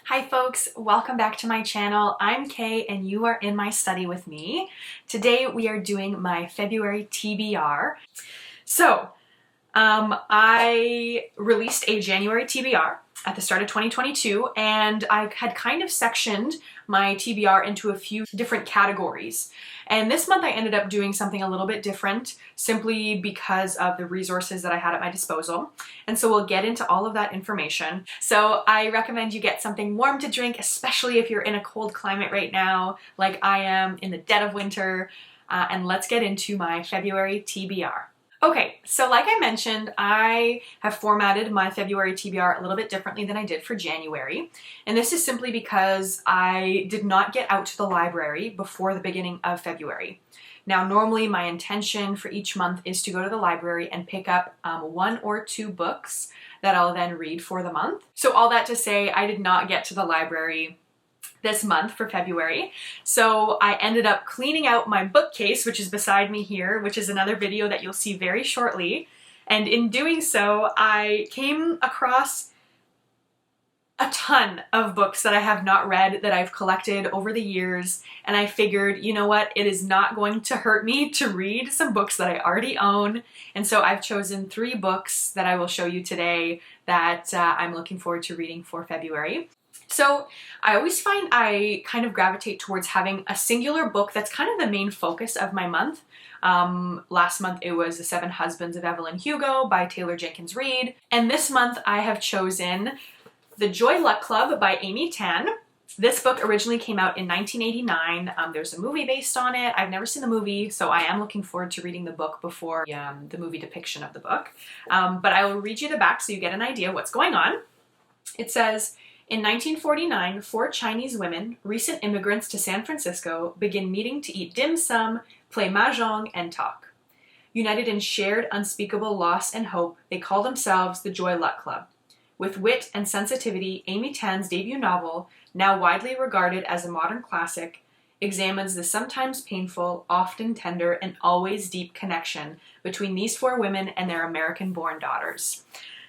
Hi folks, welcome back to my channel. I'm Kay and you are in my study with me. Today we are doing my February TBR. So, I released a January TBR at the start of 2022 and I had kind of sectioned my TBR into a few different categories. And this month I ended up doing something a little bit different simply because of the resources that I had at my disposal. And so we'll get into all of that information. So I recommend you get something warm to drink, especially if you're in a cold climate right now, like I am in the dead of winter. And let's get into my February TBR. Okay, so like I mentioned, I have formatted my February TBR a little bit differently than I did for January. And this is simply because I did not get out to the library before the beginning of February. Now, normally my intention for each month is to go to the library and pick up one or two books that I'll then read for the month. So all that to say, I did not get to the library this month for February. So I ended up cleaning out my bookcase, which is beside me here, which is another video that you'll see very shortly. And in doing so, I came across a ton of books that I have not read that I've collected over the years. And I figured, you know what, it is not going to hurt me to read some books that I already own. And so I've chosen 3 books that I will show you today that I'm looking forward to reading for February. So I always find I kind of gravitate towards having a singular book that's kind of the main focus of my month. Last month it was The 7 Husbands of Evelyn Hugo by Taylor Jenkins Reid. And this month I have chosen The Joy Luck Club by Amy Tan. This book originally came out in 1989. There's a movie based on it. I've never seen the movie, so I am looking forward to reading the book before the movie depiction of the book. But I will read you the back so you get an idea of what's going on. It says, in 1949, 4 Chinese women, recent immigrants to San Francisco, begin meeting to eat dim sum, play mahjong, and talk. United in shared unspeakable loss and hope, they call themselves the Joy Luck Club. With wit and sensitivity, Amy Tan's debut novel, now widely regarded as a modern classic, examines the sometimes painful, often tender, and always deep connection between these 4 women and their American-born daughters.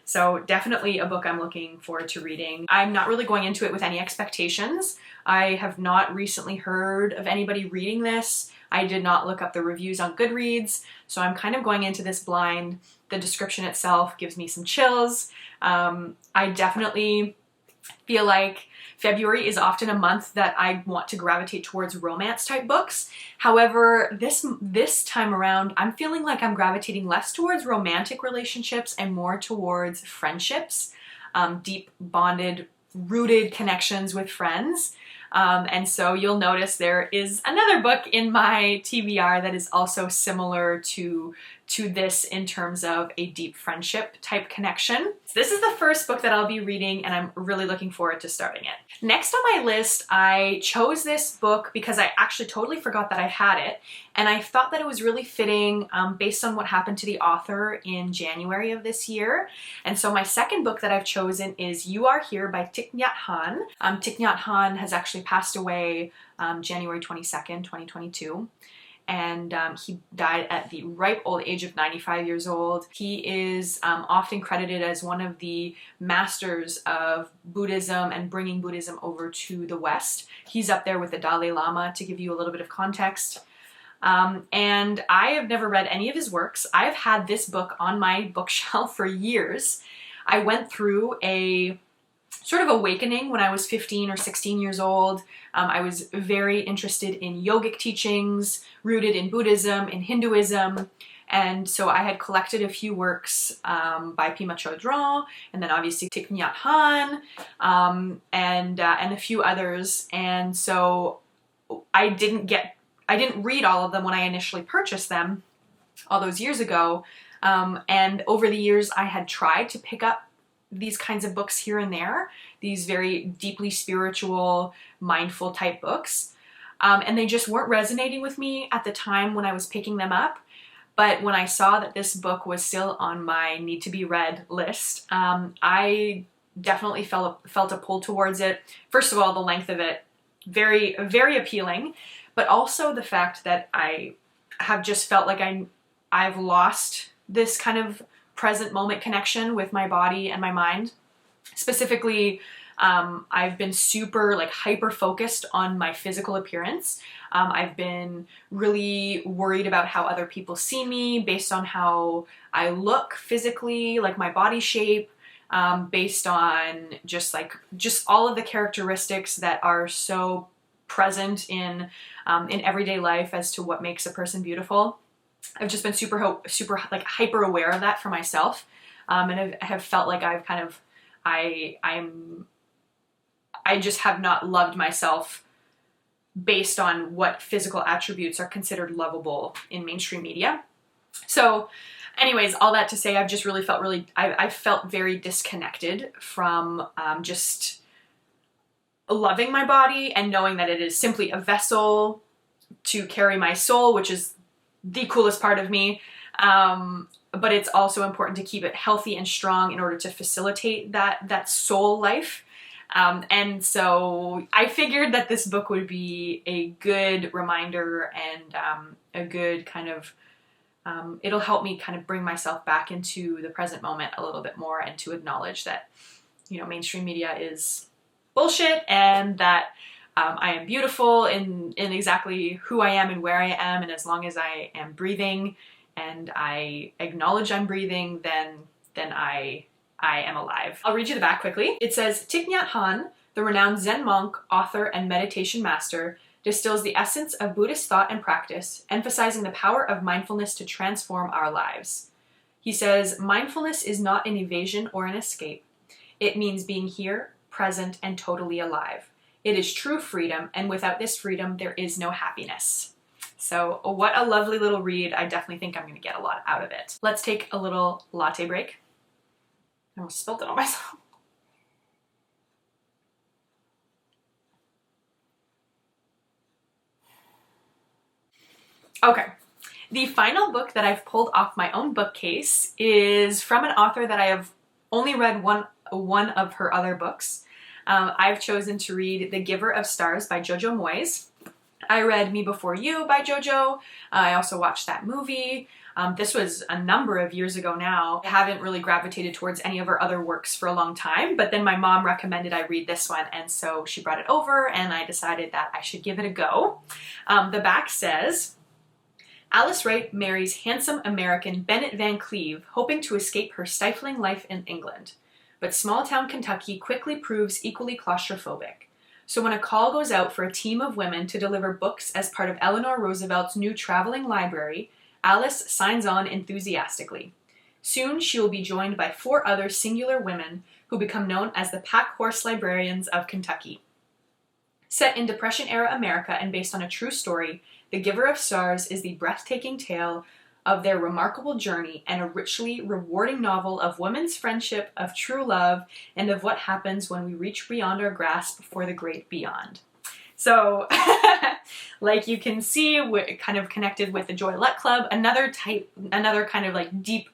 So definitely a book I'm looking forward to reading. I'm not really going into it with any expectations. I have not recently heard of anybody reading this. I did not look up the reviews on Goodreads, so I'm kind of going into this blind. The description itself gives me some chills. I definitely feel like February is often a month that I want to gravitate towards romance type books. However, this time around, I'm feeling like I'm gravitating less towards romantic relationships and more towards friendships, deep bonded, rooted connections with friends. And so you'll notice there is another book in my TBR that is also similar to this in terms of a deep friendship type connection. So this is the first book that I'll be reading and I'm really looking forward to starting it. Next on my list, I chose this book because I actually totally forgot that I had it, and I thought that it was really fitting based on what happened to the author in January of this year. And so my second book that I've chosen is You Are Here by Thich Nhat Hahn. Thich Nhat Hahn has actually passed away January 22nd, 2022. And he died at the ripe old age of 95 years old. He is often credited as one of the masters of Buddhism and bringing Buddhism over to the West. He's up there with the Dalai Lama, to give you a little bit of context. And I have never read any of his works. I've had this book on my bookshelf for years. I went through a sort of awakening when I was 15 or 16 years old. I was very interested in yogic teachings, rooted in Buddhism, in Hinduism, and so I had collected a few works by Pema Chodron, and then obviously Thich Nhat Hahn, and a few others. And so I didn't read all of them when I initially purchased them all those years ago. And over the years, I had tried to pick up these kinds of books here and there, these very deeply spiritual, mindful type books. And they just weren't resonating with me at the time when I was picking them up. But when I saw that this book was still on my need to be read list, I definitely felt a pull towards it. First of all, the length of it, very, very appealing, but also the fact that I have just felt like I've lost this kind of present moment connection with my body and my mind. Specifically, I've been super like hyper focused on my physical appearance. I've been really worried about how other people see me based on how I look physically, like my body shape, based on just all of the characteristics that are so present in everyday life as to what makes a person beautiful. I've just been super like hyper aware of that for myself, and I have felt like I've kind of I just have not loved myself based on what physical attributes are considered lovable in mainstream media. So anyways, all that to say, I've just really felt I felt very disconnected from just loving my body and knowing that it is simply a vessel to carry my soul, which is the coolest part of me. But it's also important to keep it healthy and strong in order to facilitate that soul life. And so I figured that this book would be a good reminder and a good kind of, it'll help me kind of bring myself back into the present moment a little bit more and to acknowledge that, you know, mainstream media is bullshit and that I am beautiful in exactly who I am and where I am, and as long as I am breathing and I acknowledge I'm breathing, then I am alive. I'll read you the back quickly. It says, Thich Nhat Hahn, the renowned Zen monk, author, and meditation master, distills the essence of Buddhist thought and practice, emphasizing the power of mindfulness to transform our lives. He says, mindfulness is not an evasion or an escape. It means being here, present, and totally alive. It is true freedom, and without this freedom, there is no happiness. So what a lovely little read. I definitely think I'm going to get a lot out of it. Let's take a little latte break. I almost spilled it on myself. Okay. The final book that I've pulled off my own bookcase is from an author that I have only read one of her other books. I've chosen to read The Giver of Stars by Jojo Moyes. I read Me Before You by Jojo. I also watched that movie. This was a number of years ago now. I haven't really gravitated towards any of her other works for a long time, but then my mom recommended I read this one, and so she brought it over, and I decided that I should give it a go. The back says, Alice Wright marries handsome American Bennett Van Cleve, hoping to escape her stifling life in England. But small-town Kentucky quickly proves equally claustrophobic. So when a call goes out for a team of women to deliver books as part of Eleanor Roosevelt's new traveling library, Alice signs on enthusiastically. Soon she will be joined by 4 other singular women who become known as the Pack Horse Librarians of Kentucky. Set in Depression-era America and based on a true story, The Giver of Stars is the breathtaking tale of their remarkable journey and a richly rewarding novel of women's friendship, of true love, and of what happens when we reach beyond our grasp for the great beyond. So, like you can see, we're kind of connected with the Joy Luck Club, another kind of like deep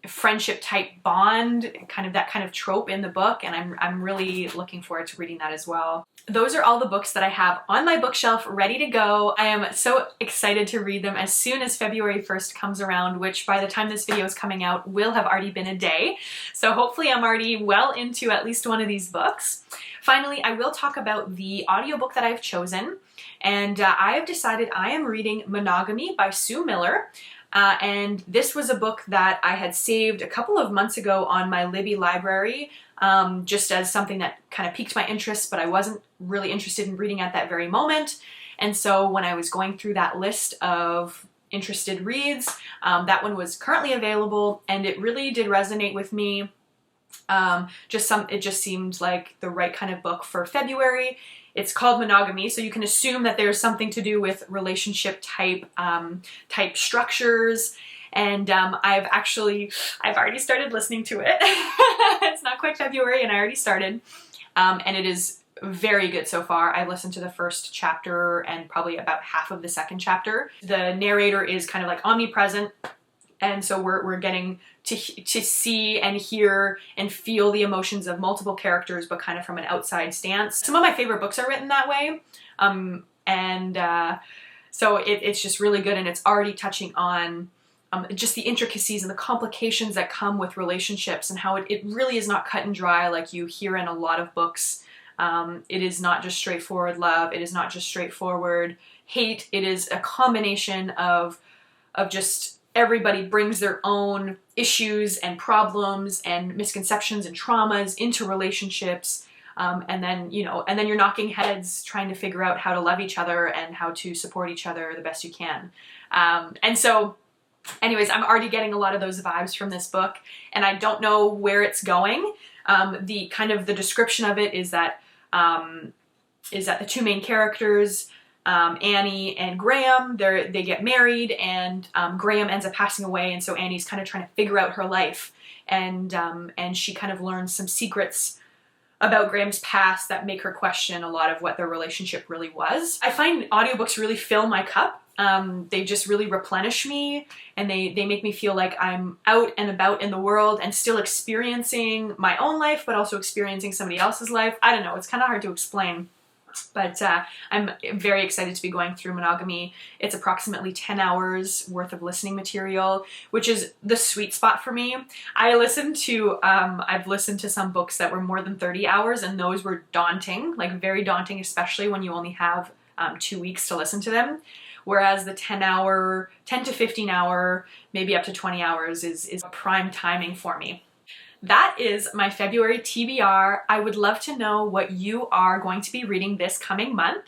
friendship type bond, kind of that kind of trope in the book, and I'm really looking forward to reading that as well. Those are all the books that I have on my bookshelf ready to go. I am so excited to read them as soon as February 1st comes around, which by the time this video is coming out will have already been a day. So hopefully I'm already well into at least one of these books. Finally, I will talk about the audiobook that I've chosen, and I have decided I am reading Monogamy by Sue Miller. And this was a book that I had saved a couple of months ago on my Libby library, just as something that kind of piqued my interest, but I wasn't really interested in reading at that very moment. And so when I was going through that list of interested reads, that one was currently available, and it really did resonate with me. It just seemed like the right kind of book for February. It's called Monogamy, so you can assume that there's something to do with relationship type structures. And I've already started listening to it. It's not quite February, and I already started. And it is very good so far. I've listened to the first chapter and probably about half of the second chapter. The narrator is kind of like omnipresent, and so we're getting to see and hear and feel the emotions of multiple characters, but kind of from an outside stance. Some of my favorite books are written that way, so it's just really good, and it's already touching on just the intricacies and the complications that come with relationships, and how it really is not cut and dry like you hear in a lot of books. It is not just straightforward love. It is not just straightforward hate. It is a combination of just everybody brings their own issues and problems and misconceptions and traumas into relationships. And then you're knocking heads trying to figure out how to love each other and how to support each other the best you can. And so anyways, I'm already getting a lot of those vibes from this book, and I don't know where it's going. The description of it is that the two main characters, Annie and Graham, they get married, and Graham ends up passing away, and so Annie's kind of trying to figure out her life, and she kind of learns some secrets about Graham's past that make her question a lot of what their relationship really was. I find audiobooks really fill my cup. They just really replenish me, and they make me feel like I'm out and about in the world and still experiencing my own life, but also experiencing somebody else's life. I don't know, it's kind of hard to explain. But I'm very excited to be going through Monogamy. It's approximately 10 hours worth of listening material, which is the sweet spot for me. I've listened to some books that were more than 30 hours, and those were daunting, like very daunting, especially when you only have 2 weeks to listen to them. Whereas the 10 to 15 hour, maybe up to 20 hours is prime timing for me. That is my February TBR. I would love to know what you are going to be reading this coming month.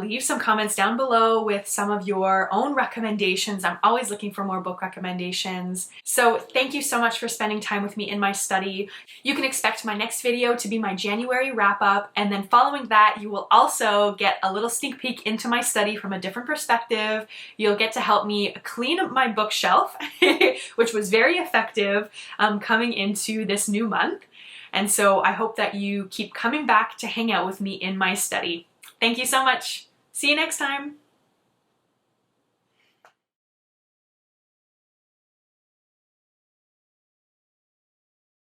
Leave some comments down below with some of your own recommendations. I'm always looking for more book recommendations. So thank you so much for spending time with me in my study. You can expect my next video to be my January wrap-up, and then following that you will also get a little sneak peek into my study from a different perspective. You'll get to help me clean up my bookshelf, which was very effective coming into this new month. And so I hope that you keep coming back to hang out with me in my study. Thank you so much. See you next time.